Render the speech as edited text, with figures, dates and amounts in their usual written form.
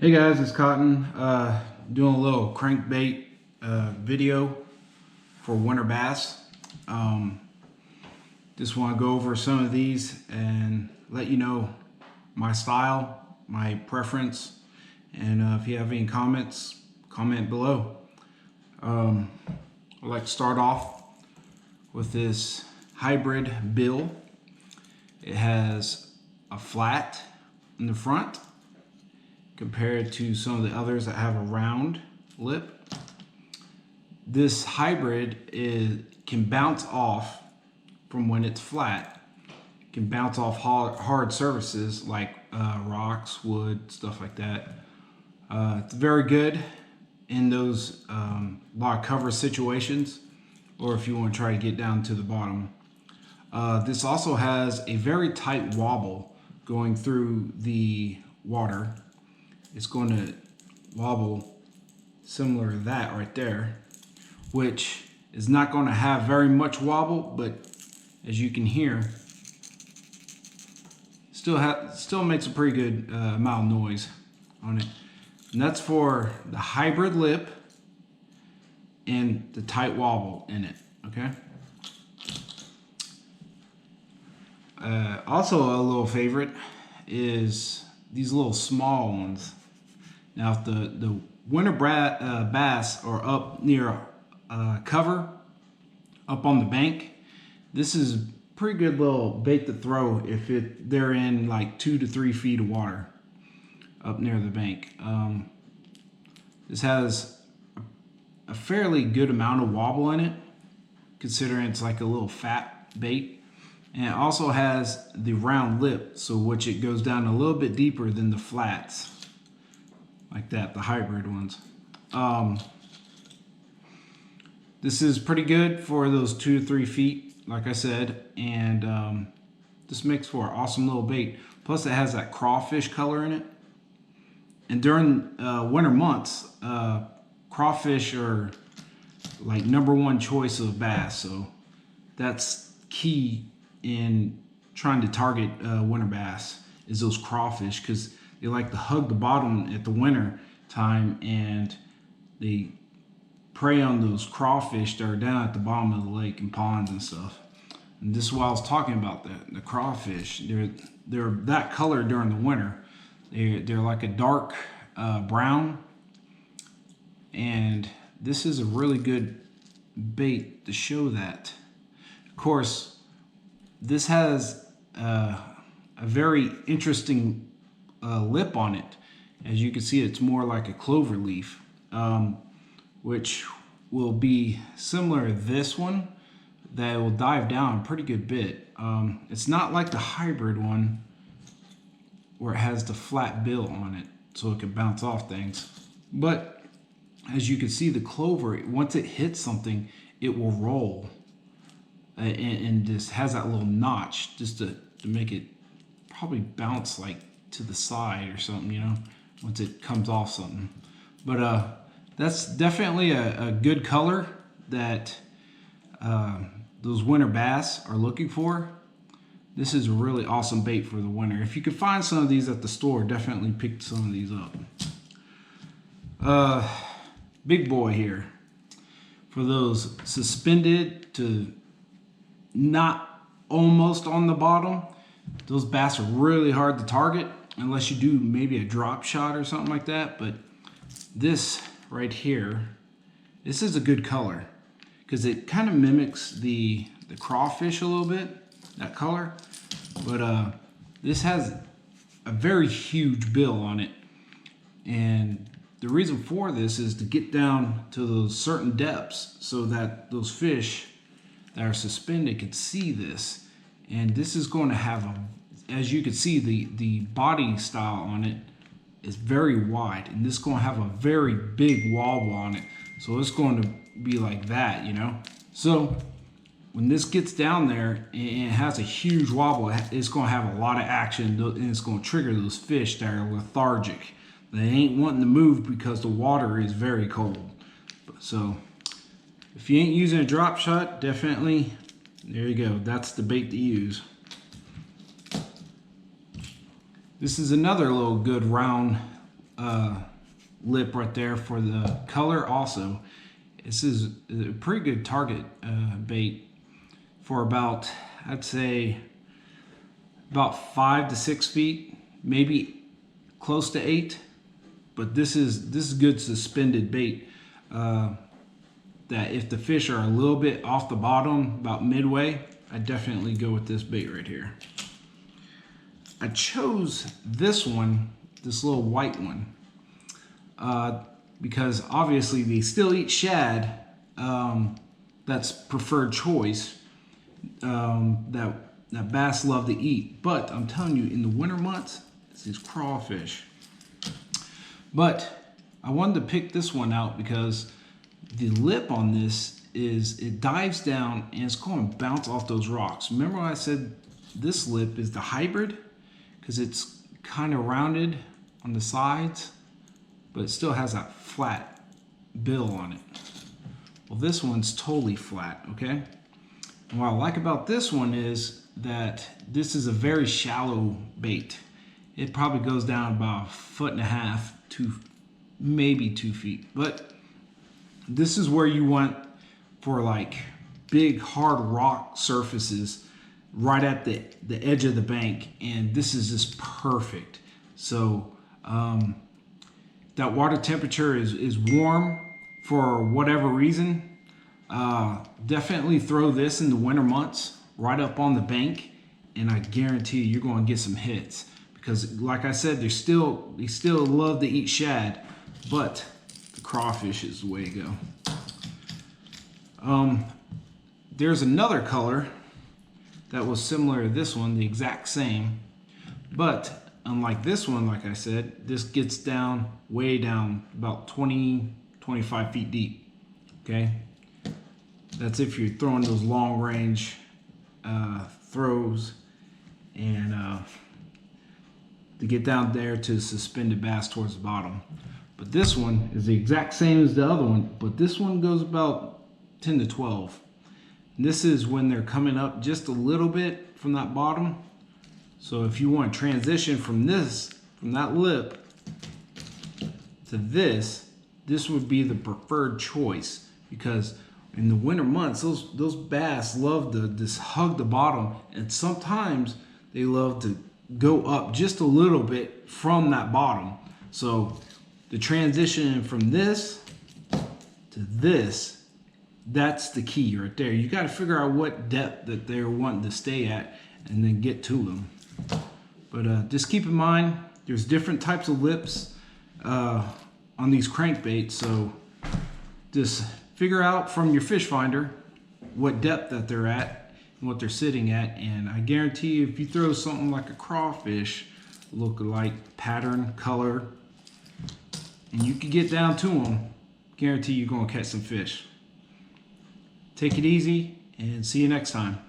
Hey guys, it's Cotton. Doing a little crankbait video for winter bass. Just want to go over some of these and let you know my style, my preference, and if you have any comments, comment below. I'd like to start off with this hybrid bill. It has a flat in the front compared to some of the others that have a round lip. This hybrid can bounce off from when it's flat. It can bounce off hard surfaces like rocks, wood, stuff like that. It's very good in those lot of cover situations, or if you want to try to get down to the bottom. This also has a very tight wobble going through the water. It's going to wobble similar to that right there, which is not going to have very much wobble, but as you can hear, still makes a pretty good amount of noise on it. And that's for the hybrid lip and the tight wobble in it, okay? Also a little favorite is these little small ones. Now, if the winter bass are up near cover, up on the bank, this is a pretty good little bait to throw if they're in like 2 to 3 feet of water up near the bank. This has a fairly good amount of wobble in it, considering it's like a little fat bait. And it also has the round lip, so which it goes down a little bit deeper than the flats, like that, the hybrid ones. This is pretty good for those 2 to 3 feet, like I said, and this makes for an awesome little bait. Plus it has that crawfish color in it. And during winter months, crawfish are like #1 choice of bass, so that's key in trying to target winter bass, is those crawfish, because they like to hug the bottom at the winter time and they prey on those crawfish that are down at the bottom of the lake and ponds and stuff. And this is what I was talking about, the crawfish. They're that color during the winter. They're like a dark brown, and this is a really good bait to show that. Of course, this has a very interesting lip on it. As you can see, it's more like a clover leaf, which will be similar to this one, that will dive down a pretty good bit. It's not like the hybrid one where it has the flat bill on it so it can bounce off things. But as you can see, the clover, once it hits something, it will roll. And just has that little notch just to make it probably bounce like to the side or something, you know, once it comes off something. But that's definitely a good color that those winter bass are looking for. This is a really awesome bait for the winter. If you can find some of these at the store, definitely pick some of these up. Big boy here. For those suspended to not almost on the bottom, those bass are really hard to target unless you do maybe a drop shot or something like that. But this right here, this is a good color because it kind of mimics the crawfish a little bit, that color. But this has a very huge bill on it, and the reason for this is to get down to those certain depths so that those fish that are suspended can see this. And this is going to have as you can see, the body style on it is very wide, and this is going to have a very big wobble on it. So it's going to be like that, you know. So when this gets down there and it has a huge wobble, it's going to have a lot of action, and it's going to trigger those fish that are lethargic. They ain't wanting to move because the water is very cold. So if you ain't using a drop shot, definitely, there you go. That's the bait to use. This is another little good round lip right there for the color also. This is a pretty good target bait for about, I'd say, about 5 to 6 feet, maybe close to 8. But this is good suspended bait that if the fish are a little bit off the bottom, about midway, I definitely go with this bait right here. I chose this one, this little white one, because obviously they still eat shad. That's preferred choice that bass love to eat. But I'm telling you, in the winter months, it's these crawfish. But I wanted to pick this one out because the lip on this it dives down and it's going to bounce off those rocks. Remember when I said this lip is the hybrid? Because it's kind of rounded on the sides, but it still has that flat bill on it. Well, this one's totally flat, okay? And what I like about this one is that this is a very shallow bait. It probably goes down about 1.5 feet to maybe 2 feet. But this is where you want for like big hard rock surfaces right at the edge of the bank, and this is just perfect. So that water temperature is warm for whatever reason. Definitely throw this in the winter months right up on the bank, and I guarantee you're going to get some hits. Because like I said, they still love to eat shad, but the crawfish is the way to go. There's another color that was similar to this one, the exact same, but unlike this one, like I said, this gets down, way down, about 20-25 feet deep, okay? That's if you're throwing those long range throws and to get down there to suspended bass towards the bottom. But this one is the exact same as the other one, but this one goes about 10 to 12. And this is when they're coming up just a little bit from that bottom. So if you want to transition from that lip to this would be the preferred choice, because in the winter months, those bass love to just hug the bottom, and sometimes they love to go up just a little bit from that bottom. So the transition from this to this, that's the key right there. You got to figure out what depth that they're wanting to stay at and then get to them. But just keep in mind, there's different types of lips on these crankbaits. So just figure out from your fish finder what depth that they're at and what they're sitting at. And I guarantee you, if you throw something like a crawfish, look-alike pattern, color, and you can get down to them, guarantee you're going to catch some fish. Take it easy and see you next time.